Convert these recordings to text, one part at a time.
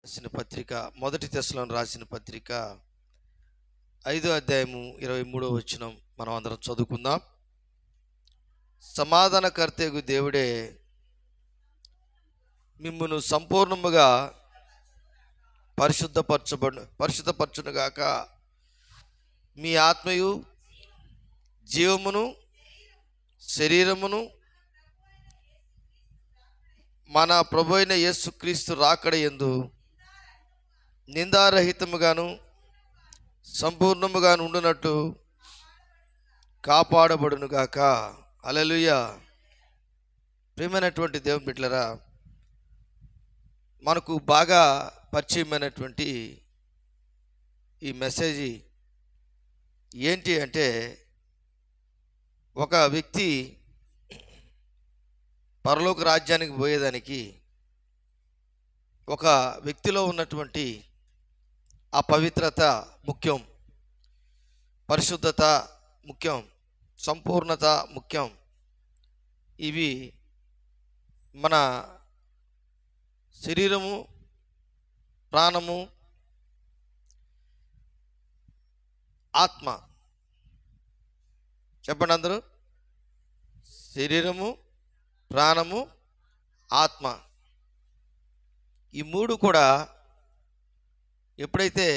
రాసిన పత్రిక, మొదటి తెస్సలోనికి రాసిన పత్రిక 5వ అధ్యాయము 23వ వచనం మనం అందరం చదువుకుందాం. సమాధానకర్తయగు దేవుడే మిమ్మును సంపూర్ణముగా పరిశుద్ధపరచునుగాక. మీ ఆత్మయు జీవమును శరీరమును మన ప్రభు అయిన యేసుక్రీస్తు రాకడ యందు నిందారహితముగాను సంపూర్ణముగాను ఉండునట్టు కాపాడబడునుగాక. హల్లెలూయా. ప్రియమైనటువంటి దేవుని బిడ్డలారా, మనకు బాగా పరిచయమైనటువంటి ఈ మెసేజ్ ఏంటి అంటే, ఒక వ్యక్తి పరలోక రాజ్యానికి పోయేదానికి ఒక వ్యక్తిలో ఉన్నటువంటి ఆ పవిత్రత ముఖ్యం, పరిశుద్ధత ముఖ్యం, సంపూర్ణత ముఖ్యం. ఇవి మన శరీరము, ప్రాణము, ఆత్మ. చెప్పండి అందరూ. శరీరము, ప్రాణము, ఆత్మ. ఈ మూడు కూడా ఎప్పుడైతే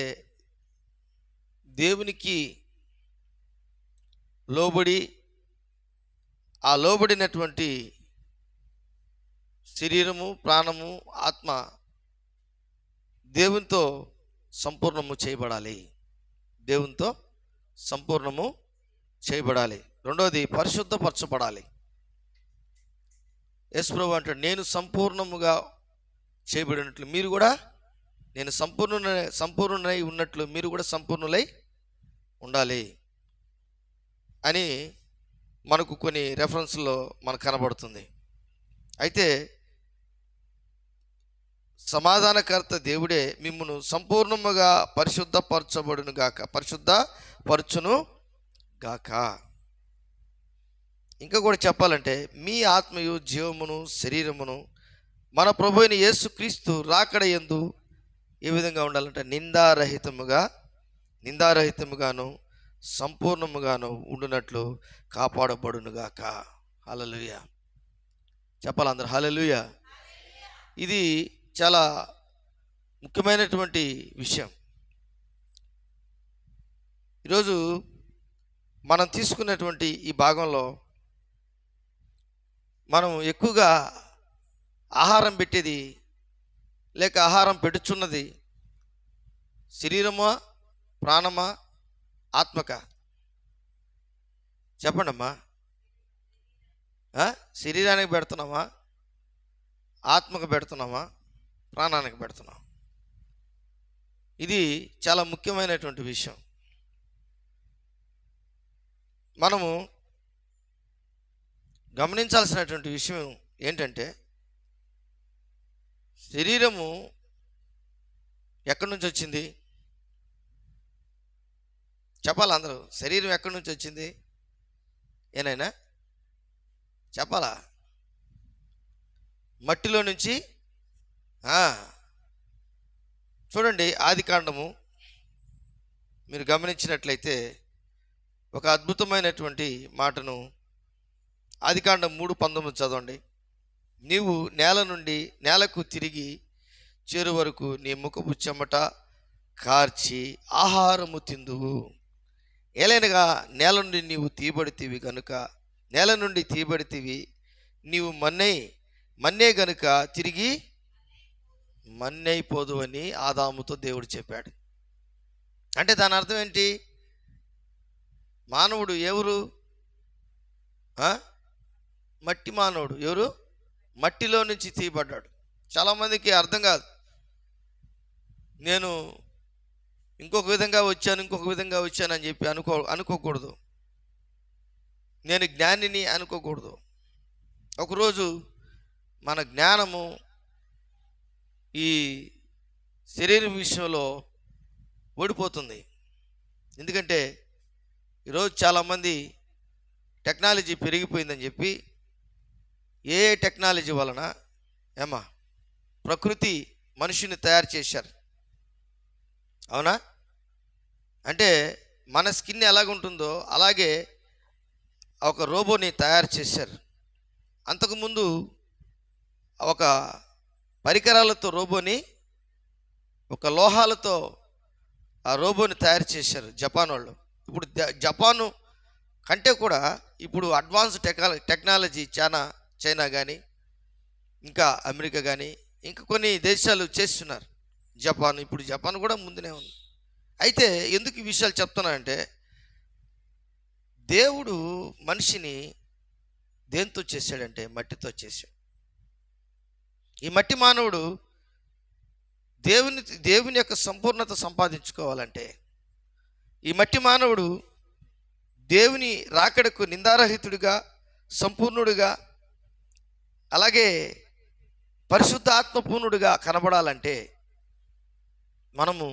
దేవునికి లోబడి, ఆ లోబడినటువంటి శరీరము, ప్రాణము, ఆత్మ దేవునితో సంపూర్ణము చేయబడాలి. దేవునితో సంపూర్ణము చేయబడాలి. రెండవది పరిశుద్ధపరచబడాలి. యేసు ప్రభువు అంటాడు, నేను సంపూర్ణముగా చేయబడినట్లు మీరు కూడా, నేను సంపూర్ణునై ఉన్నట్లు మీరు కూడా సంపూర్ణులై ఉండాలి అని మనకు కొన్ని రెఫరెన్స్లో మనకు కనబడుతుంది. అయితే సమాధానకర్త దేవుడే మిమ్మును సంపూర్ణముగా పరిశుద్ధపరచును గాక. ఇంకా కూడా చెప్పాలంటే, మీ ఆత్మయు జీవమును శరీరమును మన ప్రభు అయిన యేసుక్రీస్తు రాకడ యందు ఏ విధంగా ఉండాలంటే నిందారహితముగాను సంపూర్ణముగాను ఉండునట్లు కాపాడబడునుగాక. హల్లెలూయా. చెప్పాలి అందరూ హల్లెలూయా. ఇది చాలా ముఖ్యమైనటువంటి విషయం. ఈరోజు మనం తీసుకున్నటువంటి ఈ భాగంలో మనం ఎక్కువగా ఆహారం పెట్టేది, లేక ఆహారం పెడుచున్నది శరీరమా, ప్రాణమా, ఆత్మక? చెప్పండి అమ్మా. శరీరానికి పెడుతున్నామా, ఆత్మకు పెడుతున్నామా, ప్రాణానికి పెడుతున్నాం? ఇది చాలా ముఖ్యమైనటువంటి విషయం. మనము గమనించాల్సినటువంటి విషయం ఏంటంటే, శరీరము ఎక్కడి నుంచి వచ్చింది? చెప్పాలా అందరూ? శరీరం ఎక్కడి నుంచి వచ్చింది? ఏనైనా చెప్పాలా? మట్టిలో నుంచి. చూడండి, ఆదికాండము మీరు గమనించినట్లయితే ఒక అద్భుతమైనటువంటి మాటను ఆదికాండం 3:19 చదవండి. నీవు నేల నుండి నేలకు తిరిగి చేరు వరకు నీ ముఖపు చెమట కార్చి ఆహారము తిందువు. ఏలైనగా నేల నుండి నీవు తీయబడితివి గనుక, నేల నుండి తీయబడితివి, నీవు మన్నే గనుక తిరిగి మన్నైపోదు అని ఆదాముతో దేవుడు చెప్పాడు. అంటే దాని అర్థం ఏంటి? మానవుడు ఎవరు? మట్టి మానవుడు. ఎవరు? మట్టిలో నుంచి తీయబడ్డాడు. చాలామందికి అర్థం కాదు. నేను ఇంకొక విధంగా వచ్చాను అని చెప్పి అనుకోకూడదు. నేను జ్ఞానిని అనుకోకూడదు. ఒకరోజు మన జ్ఞానము ఈ శరీరం విషయంలో ఓడిపోతుంది. ఎందుకంటే ఈరోజు చాలామంది టెక్నాలజీ పెరిగిపోయిందని చెప్పి, ఏ టెక్నాలజీ వలన ప్రకృతి మనిషిని తయారు చేశారు. అవునా? అంటే మన స్కిన్ ఎలాగుంటుందో అలాగే ఒక రోబోని తయారు చేశారు. అంతకుముందు ఒక పరికరాలతో రోబోని, ఒక లోహాలతో ఆ రోబోని తయారు చేశారు జపాన్ వాళ్ళు. ఇప్పుడు జపాను కంటే కూడా ఇప్పుడు అడ్వాన్స్ టెక్నాలజీ చైనా కానీ, ఇంకా అమెరికా కానీ, ఇంకా కొన్ని దేశాలు చేస్తున్నారు. ఇప్పుడు జపాన్ కూడా ముందునే ఉంది. అయితే ఎందుకు ఈ విషయాలు చెప్తున్నానంటే, దేవుడు మనిషిని దేంతో చేశాడంటే మట్టితో చేశాడు. ఈ మట్టి మానవుడు దేవుని యొక్క సంపూర్ణత సంపాదించుకోవాలంటే, ఈ మట్టి మానవుడు దేవుని రాకడకు నిందారహితుడిగా, సంపూర్ణుడిగా, అలాగే పరిశుద్ధ ఆత్మపూర్ణుడిగా కనబడాలంటే, మనము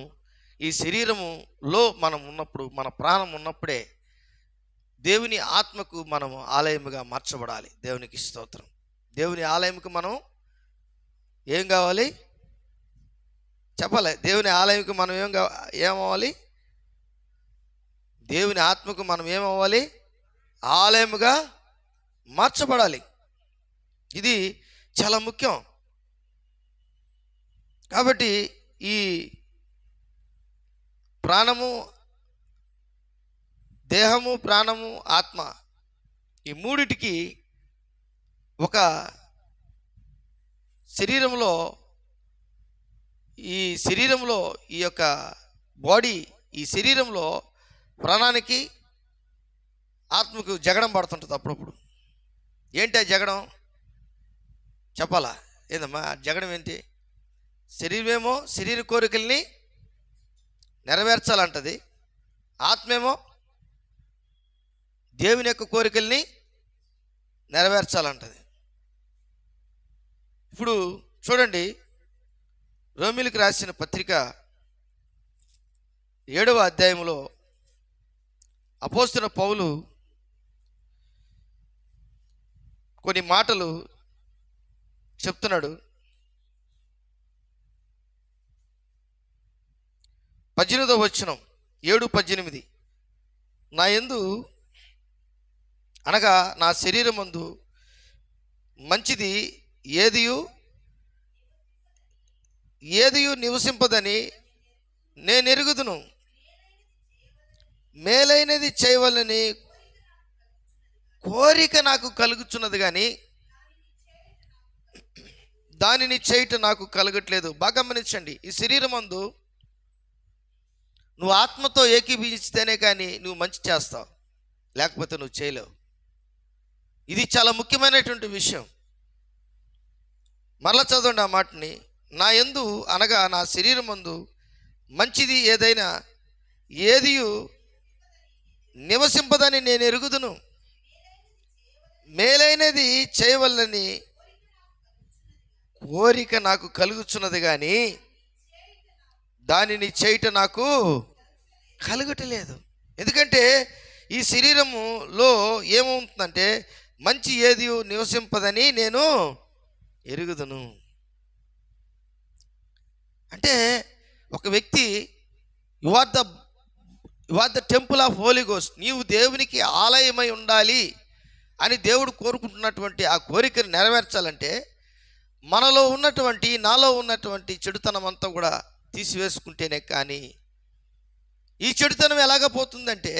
ఈ శరీరములో మనం ఉన్నప్పుడు, మన ప్రాణం ఉన్నప్పుడే దేవుని ఆత్మకు మనము ఆలయముగా మార్చబడాలి. దేవునికి స్తోత్రం. దేవుని ఆలయంకు మనం ఏం కావాలి చెప్పాలి? దేవుని ఆలయంకు మనం ఏమవ్వాలి? దేవుని ఆత్మకు మనం ఏమవ్వాలి? ఆలయముగా మార్చబడాలి. ఇది చాలా ముఖ్యం. కాబట్టి ఈ ప్రాణము, దేహము, ప్రాణము, ఆత్మ, ఈ మూడిటికి ఒక శరీరంలో ఈ యొక్క బాడీ, ఈ శరీరంలో ప్రాణానికి, ఆత్మకు జగడం పడుతుంటుంది అప్పుడప్పుడు. ఏంటి ఆ జగడం చెప్పాలా? ఏందమ్మా జగడం ఏంటి? శరీరమేమో శరీర కోరికల్ని నెరవేర్చాలంటది, ఆత్మేమో దేవుని యొక్క కోరికల్ని నెరవేర్చాలంటది. ఇప్పుడు చూడండి, రోమీయులకు రాసిన పత్రిక 7వ అధ్యాయంలో అపోస్తలుడైన పౌలు కొన్ని మాటలు చెప్తున్నాడు. 18వ వచనం, 7:18, నా యందు అనగా నా శరీరమందు మంచిది ఏదియు నివసింపదని నేను ఎరుగుదును, మేలైనది చేయవలని కోరిక నాకు కలుగుచున్నది కానీ దానిని చేయటం నాకు కలగట్లేదు. బాగా గమనించండి, ఈ శరీరమందు నువ్వు ఆత్మతో ఏకీభవిస్తేనే కానీ నువ్వు మంచి చేస్తావు, లేకపోతే నువ్వు చేయలేవు. ఇది చాలా ముఖ్యమైనటువంటి విషయం. మరలా చదవండి ఆ మాటని. నా యందు అనగా నా శరీరమందు మంచిది ఏదియు నివసింపదని నేను ఎరుగుదును, మేలైనది చేయవలని కోరిక నాకు కలుగుచున్నది కానీ దానిని చేయటం నాకు కలుగటలేదు. ఎందుకంటే ఈ శరీరములో ఏమవుతుందంటే మంచి ఏది నివసింపదని నేను ఎరుగుదును. అంటే ఒక వ్యక్తి you are the temple of holy ghost, నీవు దేవునికి ఆలయమై ఉండాలి అని దేవుడు కోరుకుంటున్నటువంటి ఆ కోరికను నెరవేర్చాలంటే నాలో ఉన్నటువంటి చెడుతనం అంతా కూడా తీసివేసుకుంటేనే కానీ. ఈ చెడుతనం ఎలాగపోతుందంటే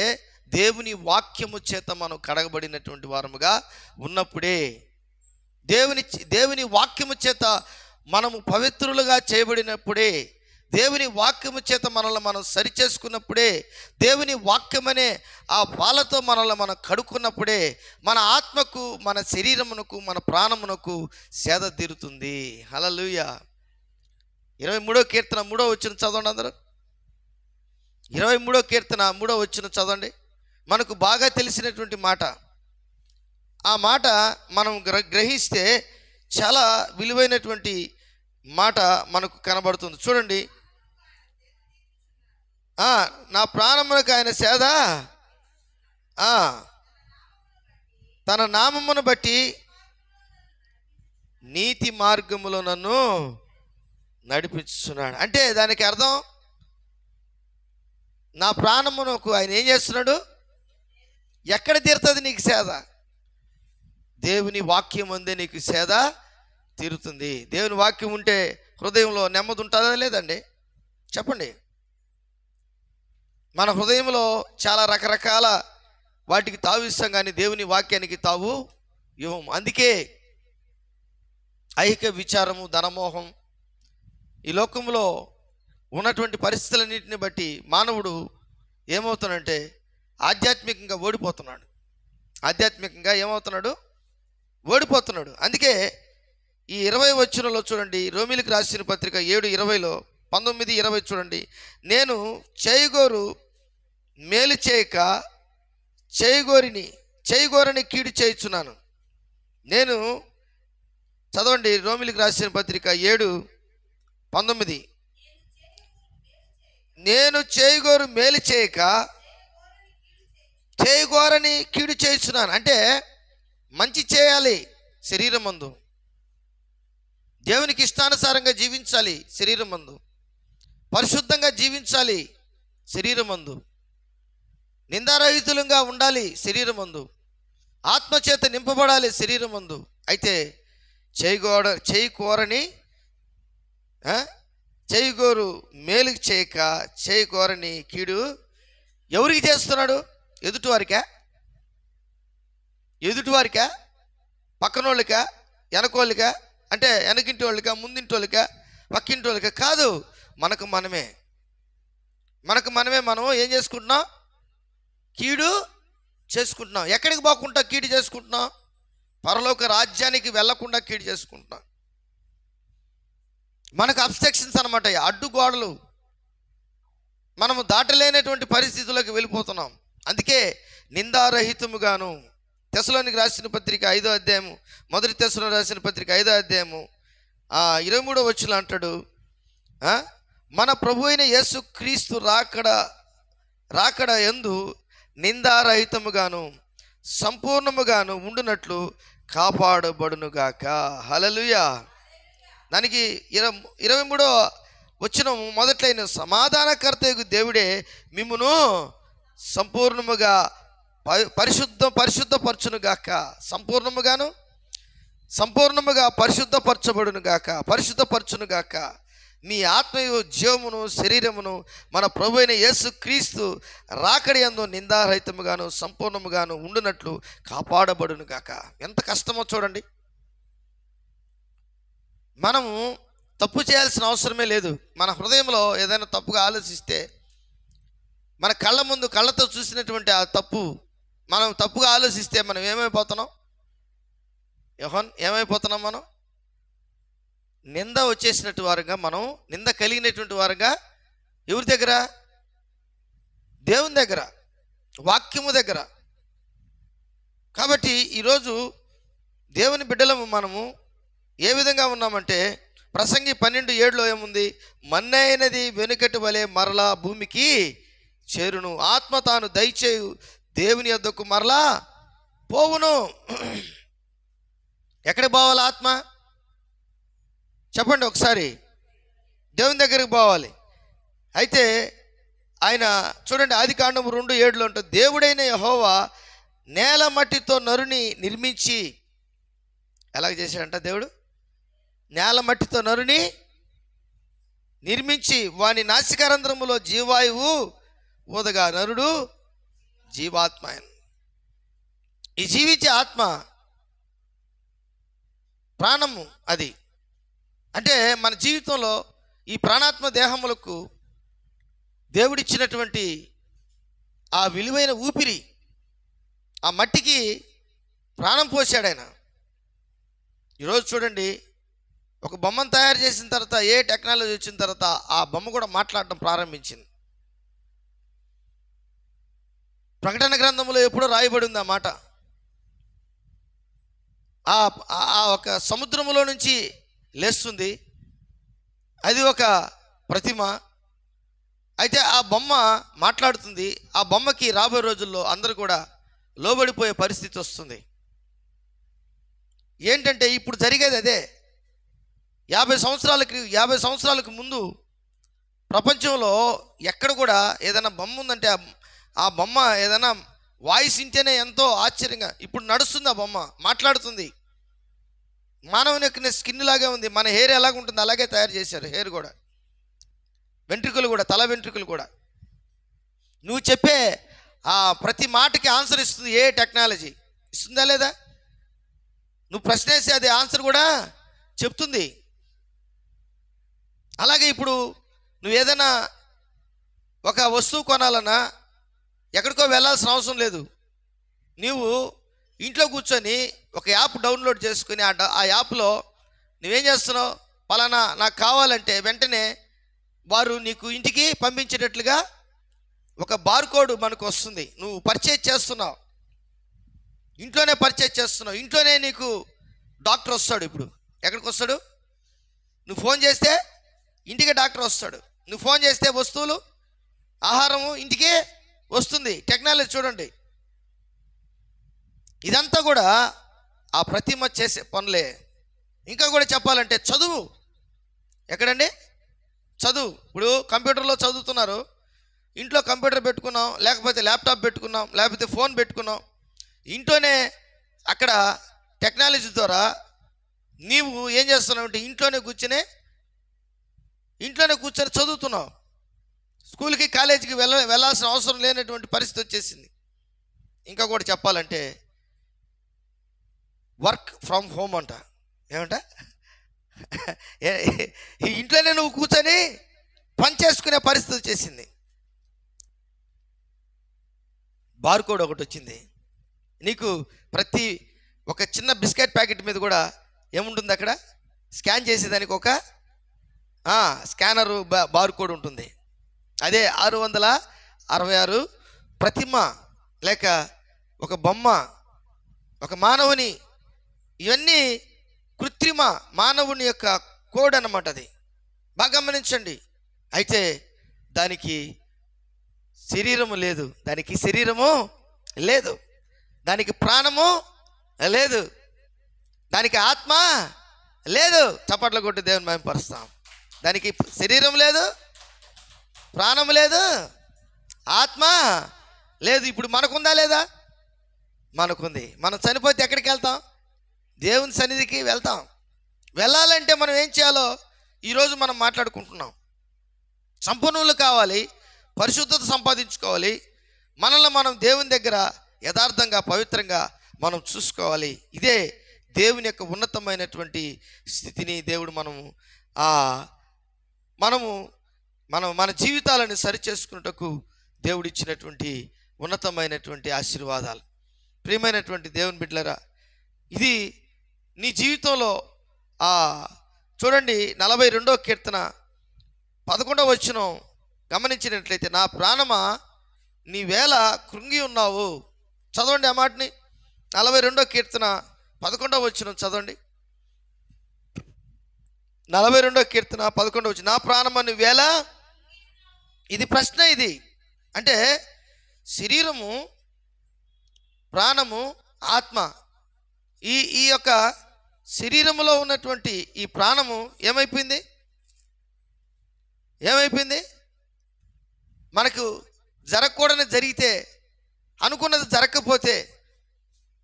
దేవుని వాక్యము చేత మనం కడగబడినటువంటి వారముగా ఉన్నప్పుడే, దేవుని వాక్యము చేత మనము పవిత్రులుగా చేయబడినప్పుడే, దేవుని వాక్యము చేత మనల్ని మనం సరిచేసుకున్నప్పుడే, దేవుని వాక్యమనే ఆ పాలతో మనల్ని మనం కడుక్కున్నప్పుడే మన ఆత్మకు, మన శరీరమునకు, మన ప్రాణమునకు సేద తీరుతుంది. హల్లెలూయా. 23వ కీర్తన 3వ వచనం చదవండి అందరూ. 23వ కీర్తన 3వ వచనం చదవండి. మనకు బాగా తెలిసినటువంటి మాట. ఆ మాట మనం గ్రహిస్తే చాలా విలువైనటువంటి మాట మనకు కనబడుతుంది. చూడండి, నా ప్రాణమునకు ఆయన సేద, తన నామమును బట్టి నీతి మార్గములో నన్ను నడిపించున్నాడు. అంటే దానికి అర్థం, నా ప్రాణమునకు ఆయన ఏం చేస్తున్నాడు? ఎక్కడ తీరుతుంది నీకు సేద? దేవుని వాక్యం అందే నీకు సేద తీరుతుంది. దేవుని వాక్యం ఉంటే హృదయంలో నెమ్మది ఉంటుందా లేదండి? చెప్పండి. మన హృదయంలో చాలా రకరకాల వాటికి తావు ఇస్తాం, కానీ దేవుని వాక్యానికి తావు ఇవ్వం. అందుకే ఐహిక విచారము, ధనమోహం, ఈ లోకంలో ఉన్నటువంటి పరిస్థితులన్నింటిని బట్టి మానవుడు ఏమవుతాడంటే ఆధ్యాత్మికంగా ఓడిపోతున్నాడు. ఆధ్యాత్మికంగా ఏమవుతున్నాడు? ఓడిపోతున్నాడు. అందుకే ఈ 20 వచనంలో చూడండి, రోమీలకు రాసిన పత్రిక 7:20లో 19:20 చూడండి. నేను చేయగోరు మేలు చేయక చేయగోరని కీడు చేయుచున్నాను. నేను చదవండి, రోమీలకు రాసిన పత్రిక 7:19. నేను చేయగోరు మేలు చేయక చేయగోరని కీడు చేయుచున్నాను. అంటే మంచి చేయాలి శరీరం మందు, దేవునికి ఇష్టానుసారంగా జీవించాలి శరీరం మందు, పరిశుద్ధంగా జీవించాలి శరీరం మందు, నిందారహితులంగా ఉండాలి శరీరం మందు, ఆత్మచేత నింపబడాలి శరీరం మందు. అయితే చేయగోరు మేలు చేయక చేయగోరని కీడు ఎవరికి చేస్తున్నాడు? ఎదుటివారికా? పక్కనోళ్ళకా? వెనకోళ్ళకా? అంటే వెనకింటి వాళ్ళకా? ముందింటి వాళ్ళకా? పక్కింటి వాళ్ళకా? కాదు, మనకు మనమే మనం ఏం చేసుకుంటున్నాం? కీడు చేసుకుంటున్నాం. ఎక్కడికి పోకుండా కీడు చేసుకుంటున్నాం? పరలోక రాజ్యానికి వెళ్లకుండా కీడు చేసుకుంటున్నాం. మనకు అబ్స్ట్రక్షన్స్ అనమాట, అడ్డుగోడలు. మనము దాటలేనటువంటి పరిస్థితుల్లోకి వెళ్ళిపోతున్నాం. అందుకే నిందారహితముగాను, తెస్సలోనికి రాసిన పత్రిక 5వ అధ్యాయము, మొదటి తెస్సలోనికి రాసిన పత్రిక 5వ అధ్యాయము 23వ వచనం అంటాడు, మన ప్రభు అయిన యేసు క్రీస్తు రాకడ యందు నిందారహితముగాను సంపూర్ణముగాను ఉండునట్లు కాపాడబడునుగాక. హల్లెలూయా. దానికి 23వ వచనం మొదట్లైన సమాధానకర్తయగు దేవుడే మిమ్మును సంపూర్ణముగా పరిశుద్ధపరచునుగాక. సంపూర్ణముగా పరిశుద్ధపరచునుగాక. మీ ఆత్మయు జీవమును శరీరమును మన ప్రభు అయిన యేసు క్రీస్తు రాకడి యందు నిందారహితముగాను సంపూర్ణముగాను ఉండునట్లు కాపాడబడునుగాక. ఎంత కష్టమో చూడండి. మనము తప్పు చేయాల్సిన అవసరమే లేదు. మన హృదయంలో ఏదైనా తప్పుగా ఆలోచిస్తే, మన కళ్ళ ముందు కళ్ళతో చూసినటువంటి ఆ తప్పు మనం తప్పుగా ఆలోచిస్తే మనం ఏమైపోతున్నాం? మనం నింద వచ్చేసినట్టు వారుగా, మనం నింద కలిగినటువంటి వారుగా. ఎవరి దగ్గర? దేవుని దగ్గర, వాక్యము దగ్గర. కాబట్టి ఈరోజు దేవుని బిడ్డలము మనము ఏ విధంగా ఉన్నామంటే, ప్రసంగి 12:7లో ఏముంది? మన్నైనది వెనుకటి వలె మరలా భూమికి చేరును, ఆత్మ తాను దయచేయు దేవుని యొద్దకు మరలా పోవును. ఎక్కడికి పోవాలి ఆత్మ? చెప్పండి ఒకసారి. దేవుని దగ్గరికి పోవాలి. అయితే ఆయన చూడండి, ఆదికాండము 2:7లో ఉంటుంది, దేవుడైన యెహోవా నేల మట్టితో నరుని నిర్మించి, ఎలాగ చేశాడంట దేవుడు? నేల మట్టితో నరుని నిర్మించి వాని నాసికారంధ్రములో జీవాయువు ఊదగా నరుడు జీవాత్మ. ఈ జీవించే ఆత్మ ప్రాణము అది. అంటే మన జీవితంలో ఈ ప్రాణాత్మ దేహములకు దేవుడిచ్చినటువంటి ఆ విలువైన ఊపిరి, ఆ మట్టికి ప్రాణం పోశాడు ఆయన. ఈరోజు చూడండి, ఒక బొమ్మను తయారు చేసిన తర్వాత, ఏ టెక్నాలజీ వచ్చిన తర్వాత ఆ బొమ్మ కూడా మాట్లాడడం ప్రారంభించింది. ప్రకటన గ్రంథంలో ఎప్పుడో రాయబడి ఉంది ఆ మాట. ఆ ఒక సముద్రములో నుంచి లేస్తుంది, అది ఒక ప్రతిమ. అయితే ఆ బొమ్మ మాట్లాడుతుంది. ఆ బొమ్మకి రాబోయే రోజుల్లో అందరూ కూడా లోబడిపోయే పరిస్థితి వస్తుంది. ఏంటంటే ఇప్పుడు జరిగేది అదే. 50 సంవత్సరాలకు ముందు ప్రపంచంలో ఎక్కడ కూడా ఏదైనా బొమ్మ ఉందంటే ఆ బొమ్మ ఏదైనా వాయిస్ వింటేనే ఎంతో ఆశ్చర్యంగా, ఇప్పుడు నడుస్తుంది, ఆ బొమ్మ మాట్లాడుతుంది. మానవుని యొక్క స్కిన్ లాగే ఉంది, మన హెయిర్ ఎలాగ ఉంటుంది అలాగే తయారు చేశారు. హెయిర్ కూడా, వెంట్రుకలు కూడా, తల వెంట్రుకలు కూడా. నువ్వు చెప్పే ఆ ప్రతి మాటకి ఆన్సర్ ఇస్తుంది ఏ టెక్నాలజీ. ఇస్తుందా లేదా? నువ్వు ప్రశ్న వేస్తే అది ఆన్సర్ కూడా చెప్తుంది. అలాగే ఇప్పుడు నువ్వు ఏదైనా ఒక వస్తువు కొనాలన్నా ఎక్కడికో వెళ్ళాల్సిన అవసరం లేదు. నీవు ఇంట్లో కూర్చొని ఒక యాప్ డౌన్లోడ్ చేసుకుని ఆ యాప్లో నువ్వేం చేస్తున్నావు, పలానా నాకు కావాలంటే వెంటనే వారు నీకు ఇంటికి పంపించేటట్లుగా ఒక బార్కోడ్ మనకు వస్తుంది. నువ్వు పర్చేజ్ చేస్తున్నావు, ఇంట్లోనే పర్చేజ్ చేస్తున్నావు. ఇంట్లోనే నీకు డాక్టర్ వస్తాడు. ఇప్పుడు ఎక్కడికి వస్తాడు? నువ్వు ఫోన్ చేస్తే ఇంటికే డాక్టర్ వస్తాడు. నువ్వు ఫోన్ చేస్తే వస్తువులు, ఆహారము ఇంటికే వస్తుంది. టెక్నాలజీ చూడండి. ఇదంతా కూడా ఆ ప్రతిమ చేసే పనులే. ఇంకా కూడా చెప్పాలంటే చదువు ఎక్కడండి? చదువు. ఇప్పుడు కంప్యూటర్లో చదువుతున్నారు. ఇంట్లో కంప్యూటర్ పెట్టుకున్నాం, లేకపోతే ల్యాప్టాప్ పెట్టుకున్నాం, లేకపోతే ఫోన్ పెట్టుకున్నాం. ఇంట్లోనే అక్కడ టెక్నాలజీ ద్వారా నీవు ఏం చేస్తున్నావు అంటే ఇంట్లోనే కూర్చొని చదువుతున్నావు. స్కూల్కి కాలేజీకి వెళ్ళాల్సిన అవసరం లేనటువంటి పరిస్థితి వచ్చేసింది. ఇంకా కూడా చెప్పాలంటే వర్క్ ఫ్రమ్ హోమ్ అంట. ఏమంట? ఇంట్లోనే నువ్వు కూర్చొని పని చేసుకునే పరిస్థితి వచ్చేసింది. బార్కోడ్ ఒకటి వచ్చింది. నీకు ప్రతి ఒక చిన్న బిస్కెట్ ప్యాకెట్ మీద కూడా ఏముంటుంది అక్కడ? స్కాన్ చేసేదానికి ఒక స్కానరు బార్కోడ్ ఉంటుంది. అదే 666 ప్రతిమ లేక ఒక బొమ్మ, ఒక మానవుని, ఇవన్నీ కృత్రిమ మానవుని యొక్క కోడ్ అన్నమాట. అది బాగా గమనించండి. అయితే దానికి శరీరము లేదు, దానికి శరీరము లేదు, దానికి ప్రాణము లేదు, దానికి ఆత్మ లేదు. చప్పట్లు కొట్టి దేవుని మహిమపరుస్తాం. దానికి శరీరం లేదు, ప్రాణం లేదు, ఆత్మ లేదు. ఇప్పుడు మనకుందా లేదా? మనకుంది. మనం చనిపోతే ఎక్కడికి వెళ్తాం? దేవుని సన్నిధికి వెళ్తాం. వెళ్ళాలంటే మనం ఏం చేయాలో ఈరోజు మనం మాట్లాడుకుంటున్నాం. సంపన్నులు కావాలి, పరిశుద్ధత సంపాదించుకోవాలి, మనల్ని మనం దేవుని దగ్గర యథార్థంగా పవిత్రంగా మనం చూసుకోవాలి. ఇదే దేవుని యొక్క ఉన్నతమైనటువంటి స్థితిని దేవుడు మన జీవితాలను సరిచేసుకున్నటకు దేవుడు ఇచ్చినటువంటి ఉన్నతమైనటువంటి ఆశీర్వాదాలు. ప్రియమైనటువంటి దేవుని బిడ్డలారా, ఇది నీ జీవితంలో చూడండి 42వ కీర్తన 11వ వచనం గమనించినట్లయితే, నా ప్రాణమా నీ వేళ కృంగి ఉన్నావు. చదవండి ఆ మాటని. 42వ కీర్తన 11వ వచనం చదవండి. 42వ కీర్తన 11వ వచనం, నా ప్రాణమా నీ వేళ. ఇది ప్రశ్న. ఇది అంటే శరీరము, ప్రాణము, ఆత్మ, ఈ యొక్క శరీరములో ఉన్నటువంటి ఈ ప్రాణము ఏమైపోయింది? మనకు జరగకూడని జరిగితే, అనుకున్నది జరగకపోతే,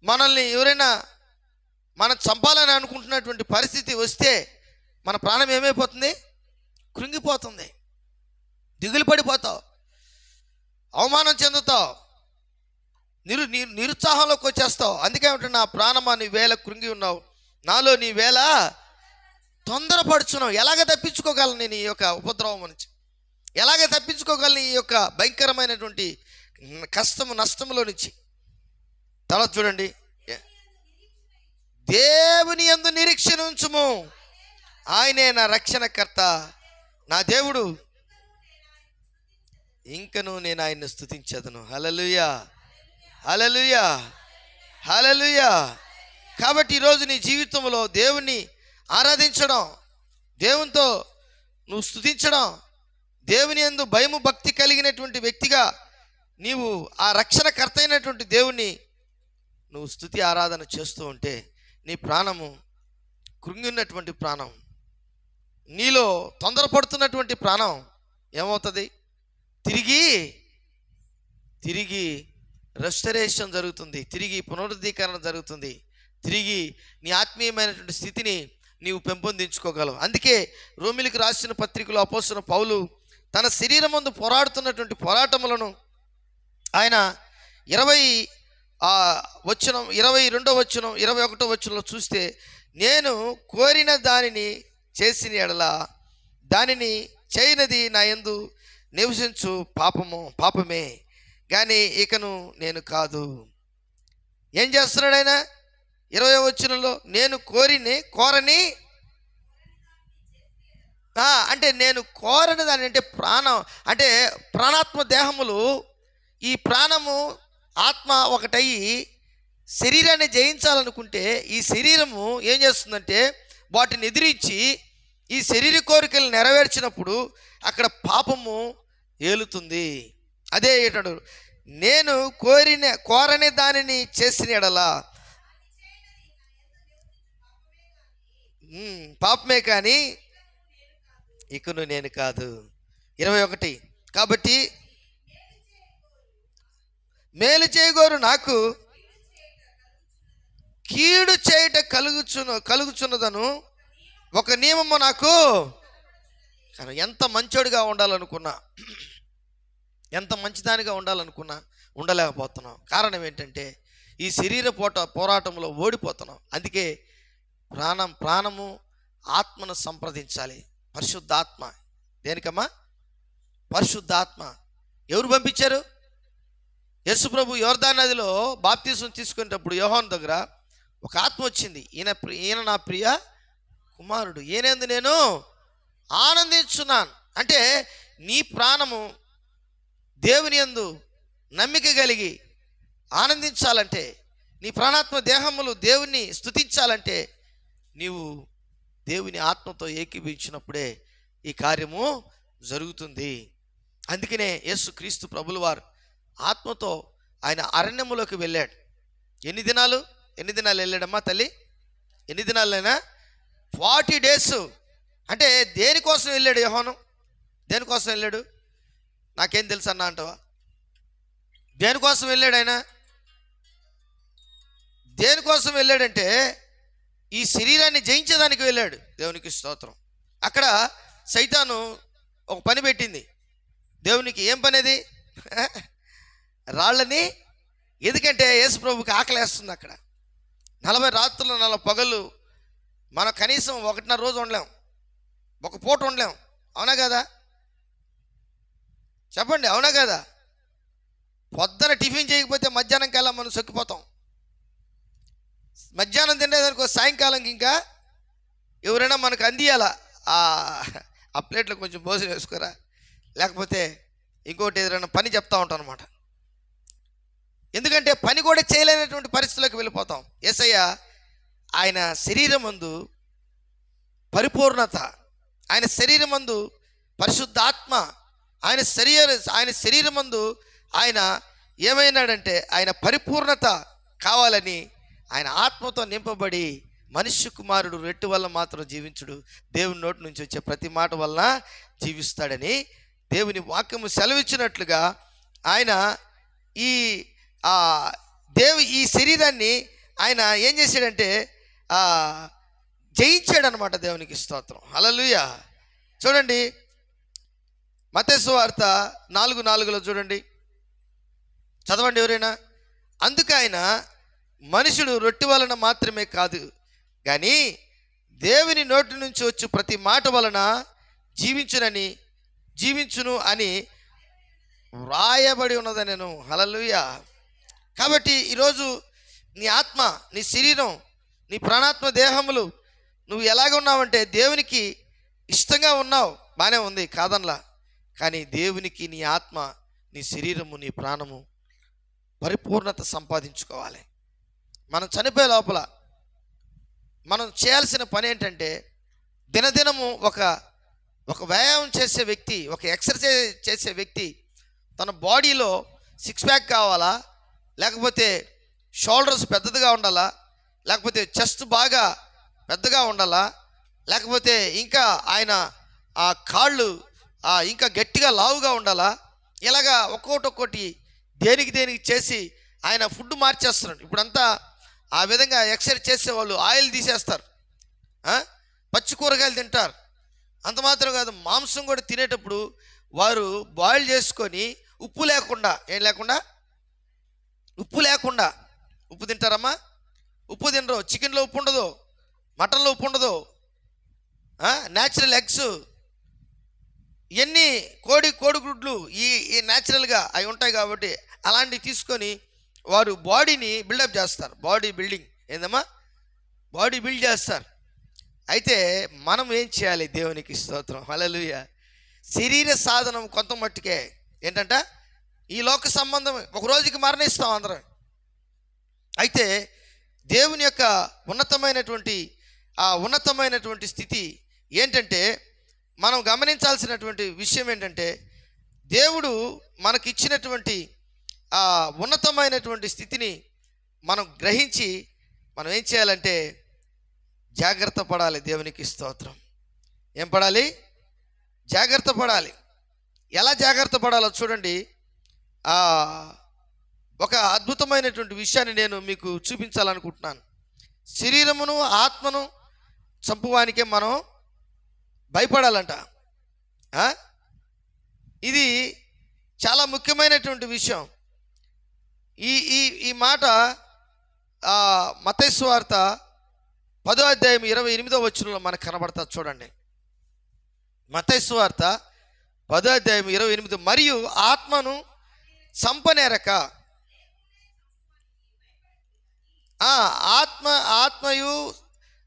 మనల్ని ఎవరైనా మనం చంపాలని అనుకుంటున్నటువంటి పరిస్థితి వస్తే మన ప్రాణం ఏమైపోతుంది? కృంగిపోతుంది, దిగులు పడిపోతావు, అవమానం చెందుతావు, నిరుత్సాహంలోకి వచ్చేస్తావు. అందుకే నా ప్రాణమా నీ వేళ కృంగి ఉన్నావు, నాలో నీ వేళ తొందరపడుచున్నావు. ఎలాగ తప్పించుకోగలను నేను ఈ యొక్క ఉపద్రవం నుంచి? ఎలాగ తప్పించుకోగలను ఈ యొక్క భయంకరమైనటువంటి కష్టము, నష్టములో నుంచి? తర్వాత చూడండి, దేవుని యందు నిరీక్షణ ఉంచుము, ఆయనే నా రక్షణకర్త, నా దేవుడు, ఇంకను నేను ఆయన్ని స్తుతించదును. హల్లెలూయా, హల్లెలూయా, హల్లెలూయా. కాబట్టి ఈరోజు నీ జీవితంలో దేవుణ్ణి ఆరాధించడం, దేవునితో నువ్వు స్తుతించడం, దేవుని యందు భయము భక్తి కలిగినటువంటి వ్యక్తిగా నీవు ఆ రక్షణకర్త అయినటువంటి దేవుణ్ణి నువ్వు స్తుతి ఆరాధన చేస్తూ ఉంటే నీ ప్రాణము, కృంగి ఉన్నటువంటి ప్రాణం నీలో తొందరపడుతున్నటువంటి ప్రాణం ఏమవుతుంది? తిరిగి రెస్టరేషన్ జరుగుతుంది, తిరిగి పునరుద్ధీకరణ జరుగుతుంది, తిరిగి నీ ఆత్మీయమైనటువంటి స్థితిని నీవు పెంపొందించుకోగలవు. అందుకే రోమిలికి రాసిన పత్రికలో అపోస్తలుడైన పౌలు తన శరీరం ముందు పోరాడుతున్నటువంటి పోరాటములను ఆయన 22వ వచనం 21వ వచనంలో చూస్తే, నేను కోరిన దానిని చేసిన ఎడల దానిని చేయనది నా యందు నివసించు పాపమే కానీ ఇకను నేను కాదు. ఏం చేస్తున్నాడు ఆయన? 20వ వచనంలో నేను కోరని అంటే నేను కోరని దాని అంటే ప్రాణం, అంటే ప్రాణాత్మ దేహములు, ఈ ప్రాణము ఆత్మ ఒకటయ్యి శరీరాన్ని జయించాలనుకుంటే ఈ శరీరము ఏం చేస్తుందంటే వాటిని ఎదిరించి ఈ శరీర కోరికలు నెరవేర్చినప్పుడు అక్కడ పాపము ఏలుతుంది. అదే ఏంటాడు, నేను కోరని దానిని చేసిన ఎడలా పాపమే కానీ ఇకను నేను కాదు. 21 కాబట్టి మేలు చేయగోరు నాకు కీడు చేయట కలుగుచున్నదను ఒక నియమము నాకు. కానీ ఎంత మంచోడిగా ఉండాలనుకున్నా, ఎంత మంచిదానిగా ఉండాలనుకున్నా ఉండలేకపోతున్నాం. కారణం ఏంటంటే ఈ శరీర పోరాటంలో ఓడిపోతున్నాం. అందుకే ప్రాణము ఆత్మను సంప్రదించాలి. పరిశుద్ధాత్మ. దేనికమ్మా? పరిశుద్ధాత్మ. ఎవరు పంపించారు? యేసు ప్రభు యోర్దాను నదిలో బాప్తిసం తీసుకునేటప్పుడు యోహాను దగ్గర ఒక ఆత్మ వచ్చింది. ఈయన నా ప్రియ కుమారుడు, ఈయనందు నేను ఆనందించున్నాను. అంటే నీ ప్రాణము దేవుని యందు నమ్మిక కలిగి ఆనందించాలంటే, నీ ప్రాణాత్మ దేహములు దేవుని స్తుతించాలంటే నీవు దేవుని ఆత్మతో ఏకీభవించినప్పుడే ఈ కార్యము జరుగుతుంది. అందుకనే యేసు క్రీస్తు ప్రభుల వారు ఆత్మతో ఆయన అరణ్యములోకి వెళ్ళాడు. ఎన్ని దినాలు వెళ్ళాడమ్మా తల్లి? ఎన్ని దినాలైనా? 40 days. అంటే దేనికోసం వెళ్ళాడు యోహాను? దేనికోసం వెళ్ళాడు? నాకేం తెలుసు అన్నా అంటావా? దేనికోసం వెళ్ళాడు ఆయన? దేనికోసం వెళ్ళాడంటే ఈ శరీరాన్ని జయించేదానికి వెళ్ళాడు. దేవునికి స్తోత్రం. అక్కడ సైతాను ఒక పని పెట్టింది దేవునికి. ఏం పని అది? రాళ్ళని. ఎందుకంటే యేసు ప్రభుకి ఆకలేస్తుంది. అక్కడ 40 రాత్రులు 40 పగళ్ళు మనం కనీసం 1.5 రోజు ఉండలేం, ఒక పూట ఉండలేం. అవునా కదా? చెప్పండి, అవునా కదా? పొద్దున టిఫిన్ చేయకపోతే మధ్యాహ్నం కల్లా మనం సొక్కిపోతాం. మధ్యాహ్నం తినేదానికి సాయంకాలంకి ఇంకా ఎవరైనా మనకు అందియాలా, ఆ ప్లేట్లో కొంచెం భోజనం వేసుకోరా, లేకపోతే ఇంకోటి ఏదైనా పని చెప్తా ఉంటాం అనమాట. ఎందుకంటే పని కూడా చేయలేనటువంటి పరిస్థితుల్లోకి వెళ్ళిపోతాం. యేసయ్య ఆయన శరీరమందు పరిపూర్ణత, ఆయన శరీరమందు పరిశుద్ధాత్మ, ఆయన శరీరమందు ఆయన ఏమైనాడంటే ఆయన పరిపూర్ణత కావాలని ఆయన ఆత్మతో నింపబడి మనుష్య కుమారుడు రెట్టు వల్ల మాత్రం జీవించుడు, దేవుని నోటి నుంచి వచ్చే ప్రతి మాట వలన జీవిస్తాడని దేవుని వాక్యము సెలవిచ్చినట్లుగా ఆయన ఈ శరీరాన్ని ఆయన ఏం చేశాడంటే జయించాడు అనమాట. దేవునికి స్తోత్రం. హల్లెలూయా. చూడండి మత్తయి సువార్త 4:4 చూడండి, చదవండి ఎవరైనా. అందుకు ఆయన మనుషుడు రొట్టె వలన మాత్రమే కాదు కానీ దేవుని నోటి నుంచి వచ్చి ప్రతి మాట వలన జీవించును అని వ్రాయబడి ఉన్నదనెను. హల్లెలూయా. కాబట్టి ఈరోజు నీ ఆత్మ, నీ శరీరం, నీ ప్రాణాత్మ దేహములు నువ్వు ఎలాగ ఉన్నావంటే దేవునికి ఇష్టంగా ఉన్నావు, బాగానే ఉంది, కాదనలా. కానీ దేవునికి నీ ఆత్మ, నీ శరీరము, నీ ప్రాణము పరిపూర్ణత సంపాదించుకోవాలి. మనం చనిపోయే లోపల మనం చేయాల్సిన పని ఏంటంటే దినదినము ఒక వ్యాయామం చేసే వ్యక్తి, ఒక ఎక్సర్సైజ్ చేసే వ్యక్తి తన బాడీలో 6 ప్యాక్ కావాలా, లేకపోతే షోల్డర్స్ పెద్దదిగా ఉండాలా, లేకపోతే చెస్ట్ బాగా పెద్దగా ఉండాలా, లేకపోతే ఇంకా ఆయన ఆ కాళ్ళు ఇంకా గట్టిగా లావుగా ఉండాలా? ఇలాగా ఒక్కొక్కటి దేనికి చేసి ఆయన ఫుడ్ మార్చేస్తున్నాడు. ఇప్పుడంతా ఆ విధంగా ఎక్సర్సైజ్ చేసేవాళ్ళు ఆయిల్ తీసేస్తారు, పచ్చి కూరగాయలు తింటారు. అంత మాత్రం కాదు, మాంసం కూడా తినేటప్పుడు వారు బాయిల్ చేసుకొని ఉప్పు లేకుండా, ఏం లేకుండా, ఉప్పు లేకుండా ఉప్పు తింటారమ్మా? ఉప్పు తినరు. చికెన్లో ఉప్పు ఉండదు, మటన్లో ఉప్పు ఉండదు, న్యాచురల్ ఎగ్స్ ఇవన్నీ కోడిగుడ్లు ఈ న్యాచురల్గా అవి ఉంటాయి కాబట్టి అలాంటివి తీసుకొని వారు బాడీని బిల్డప్ చేస్తారు. బాడీ బిల్డింగ్ ఏందమ్మా? బాడీ బిల్డ్ చేస్తారు. అయితే మనం ఏం చేయాలి? దేవునికి స్తోత్రం, హల్లెలూయా. శరీర సాధనం కొంత మట్టుకే ఏంటంట, ఈ లోక సంబంధం, ఒక రోజుకి మరణిస్తాం అందరం. అయితే దేవుని యొక్క ఉన్నతమైనటువంటి స్థితి ఏంటంటే, మనం గమనించాల్సినటువంటి విషయం ఏంటంటే, దేవుడు మనకిచ్చినటువంటి ఆ ఉన్నతమైనటువంటి స్థితిని మనం గ్రహించి మనం ఏం చేయాలంటే జాగ్రత్త పడాలి. దేవునికి స్తోత్రం. ఏం పడాలి? జాగ్రత్త పడాలి. ఎలా జాగ్రత్త పడాలో చూడండి. ఒక అద్భుతమైనటువంటి విషయాన్ని నేను మీకు చూపించాలనుకుంటున్నాను. శరీరమును ఆత్మను చంపువానికే మనం భయపడాలంట. ఇది చాలా ముఖ్యమైనటువంటి విషయం. ఈ మాట మత్తయి సువార్త 10వ అధ్యాయం 28వ వచనంలో మనకు కనబడుతుంది. చూడండి, మత్తయి సువార్త 10వ అధ్యాయం 28. మరియు ఆత్మను చంపనేరక, ఆత్మయు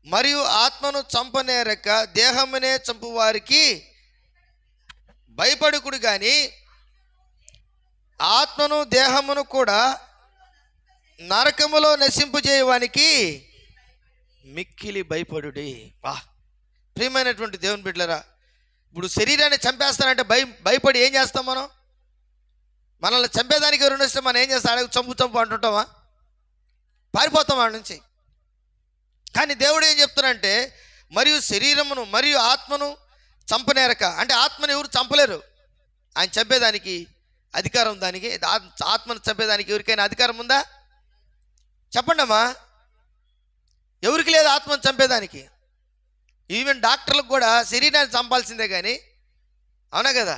మరియు ఆత్మను చంపనేరక దేహమునే చంపువారికి భయపడుకుడు కానీ ఆత్మను దేహమును కూడా నరకములో నశింపజేయవానికి మిక్కిలి భయపడుడి. ప్రియమైనటువంటి దేవుని బిడ్డలారా, ఇప్పుడు శరీరాన్ని చంపేస్తానంటే భయపడి ఏం చేస్తాం? మనల్ని చంపేదానికి ఎవరు వస్తే మనం ఏం చేస్తాం? అడగ చంపు అంటుంటామా? పారిపోతాం వాడి నుంచి. కానీ దేవుడు ఏం చెప్తున్నాడంటే, మరియు శరీరమును మరియు ఆత్మను చంపనేరక, అంటే ఆత్మను ఎవరు చంపలేరు. ఆయన చంపేదానికి అధికారం, దానికి ఆత్మను చంపేదానికి ఎవరికైనా అధికారం ఉందా? చెప్పండి అమ్మా. ఎవరికి లేదు ఆత్మను చంపేదానికి. ఈవెన్ డాక్టర్లకు కూడా శరీరాన్ని చంపాల్సిందే కానీ, అవునా కదా?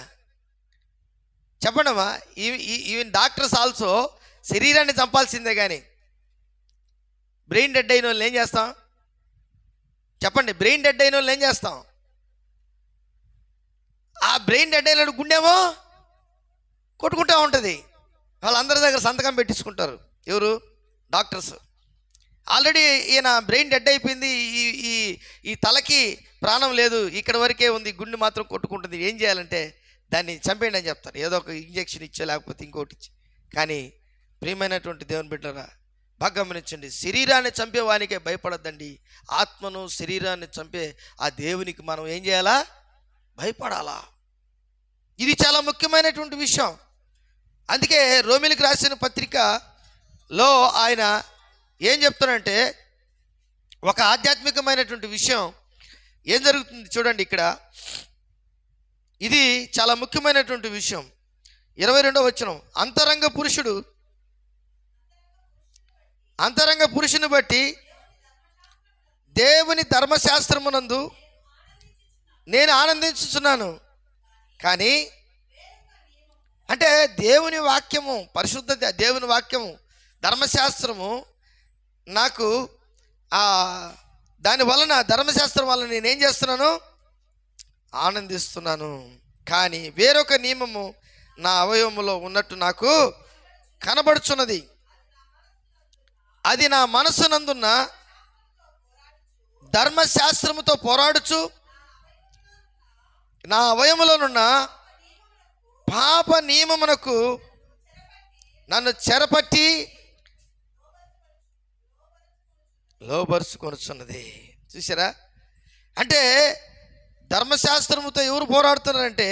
చెప్పండి అమ్మా. ఈవెన్ డాక్టర్స్ ఆల్సో శరీరాన్ని చంపాల్సిందే కానీ బ్రెయిన్ డెడ్ అయిన వాళ్ళు ఏం చేస్తాం? చెప్పండి, బ్రెయిన్ డెడ్ అయిన వాళ్ళు ఏం చేస్తాం? ఆ బ్రెయిన్ డెడ్ అయిన గుండెమో కొట్టుకుంటూ ఉంటుంది. వాళ్ళందరి దగ్గర సంతకం పెట్టించుకుంటారు. ఎవరు? డాక్టర్స్. ఆల్రెడీ ఈయన బ్రెయిన్ డెడ్ అయిపోయింది, ఈ తలకి ప్రాణం లేదు, ఇక్కడ వరకే ఉంది, గుండె మాత్రం కొట్టుకుంటుంది, ఏం చేయాలంటే దాన్ని చంపేయండి అని చెప్తారు. ఏదో ఒక ఇంజెక్షన్ ఇచ్చే, లేకపోతే ఇంకోటి ఇచ్చి. కానీ ప్రియమైనటువంటి దేవుని బిడ్డలారా, బాగా గమనించండి, శరీరాన్ని చంపేవానికే భయపడద్దండి. ఆత్మను శరీరాన్ని చంపే ఆ దేవునికి మనం ఏం చేయాలా? భయపడాలా. ఇది చాలా ముఖ్యమైనటువంటి విషయం. అందుకే రోమీయులకు రాసిన పత్రికలో ఆయన ఏం చెప్తానంటే, ఒక ఆధ్యాత్మికమైనటువంటి విషయం ఏం జరుగుతుంది చూడండి. ఇక్కడ ఇది చాలా ముఖ్యమైనటువంటి విషయం. 22వ వచనం, అంతరంగ పురుషుని బట్టి దేవుని ధర్మశాస్త్రమునందు నేను ఆనందించుచున్నాను. కానీ అంటే దేవుని వాక్యము, పరిశుద్ధ దేవుని వాక్యము, ధర్మశాస్త్రము నాకు దాని వలన, ధర్మశాస్త్రం వలన నేనేం చేస్తున్నాను? ఆనందిస్తున్నాను. కానీ వేరొక నియమము నా అవయవములో ఉన్నట్టు నాకు కనబడుచున్నది. అది నా మనస్సునందున్న ధర్మశాస్త్రముతో పోరాడుచు నా అవయములోనున్న పాప నియమమునకు నన్ను చెరపట్టి లోబరుచుకొనుచున్నది. చూసారా? అంటే ధర్మశాస్త్రముతో ఎవరు పోరాడుతున్నారంటే,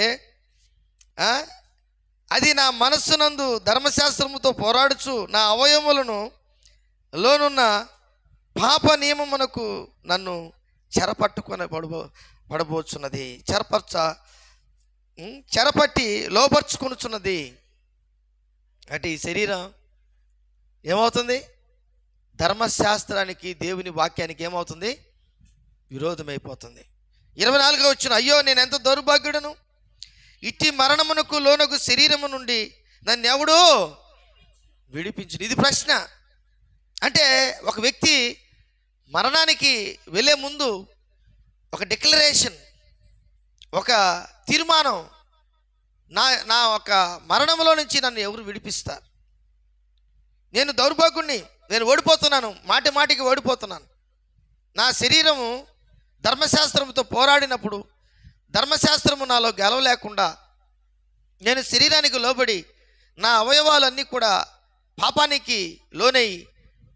అది నా మనస్సునందు ధర్మశాస్త్రముతో పోరాడుచు నా అవయములను లోనున్న పాప నియమమునకు నన్ను చెరపట్టుకొని పడబోచున్నది, చెరపట్టి లోపరుచుకొనుచున్నది. అంటే ఈ శరీరం ఏమవుతుంది? ధర్మశాస్త్రానికి, దేవుని వాక్యానికి ఏమవుతుంది? విరోధమైపోతుంది. 24వ వచనం, అయ్యో నేను ఎంత దౌర్భాగ్యుడను, ఇట్టి మరణమునకు లోనగు శరీరము నుండి నన్ను ఎవడో విడిపించును. ఇది ప్రశ్న. అంటే ఒక వ్యక్తి మరణానికి వెళ్ళే ముందు ఒక డిక్లరేషన్, ఒక తీర్మానం, నా ఒక మరణంలో నుంచి నన్ను ఎవరు విడిపిస్తారు? నేను దౌర్భాగ్యుణ్ణి, నేను ఓడిపోతున్నాను, మాటి మాటికి ఓడిపోతున్నాను. నా శరీరము ధర్మశాస్త్రంతో పోరాడినప్పుడు ధర్మశాస్త్రము నాలో గెలవలేకుండా నేను శరీరానికి లోబడి నా అవయవాలన్నీ కూడా పాపానికి లోనై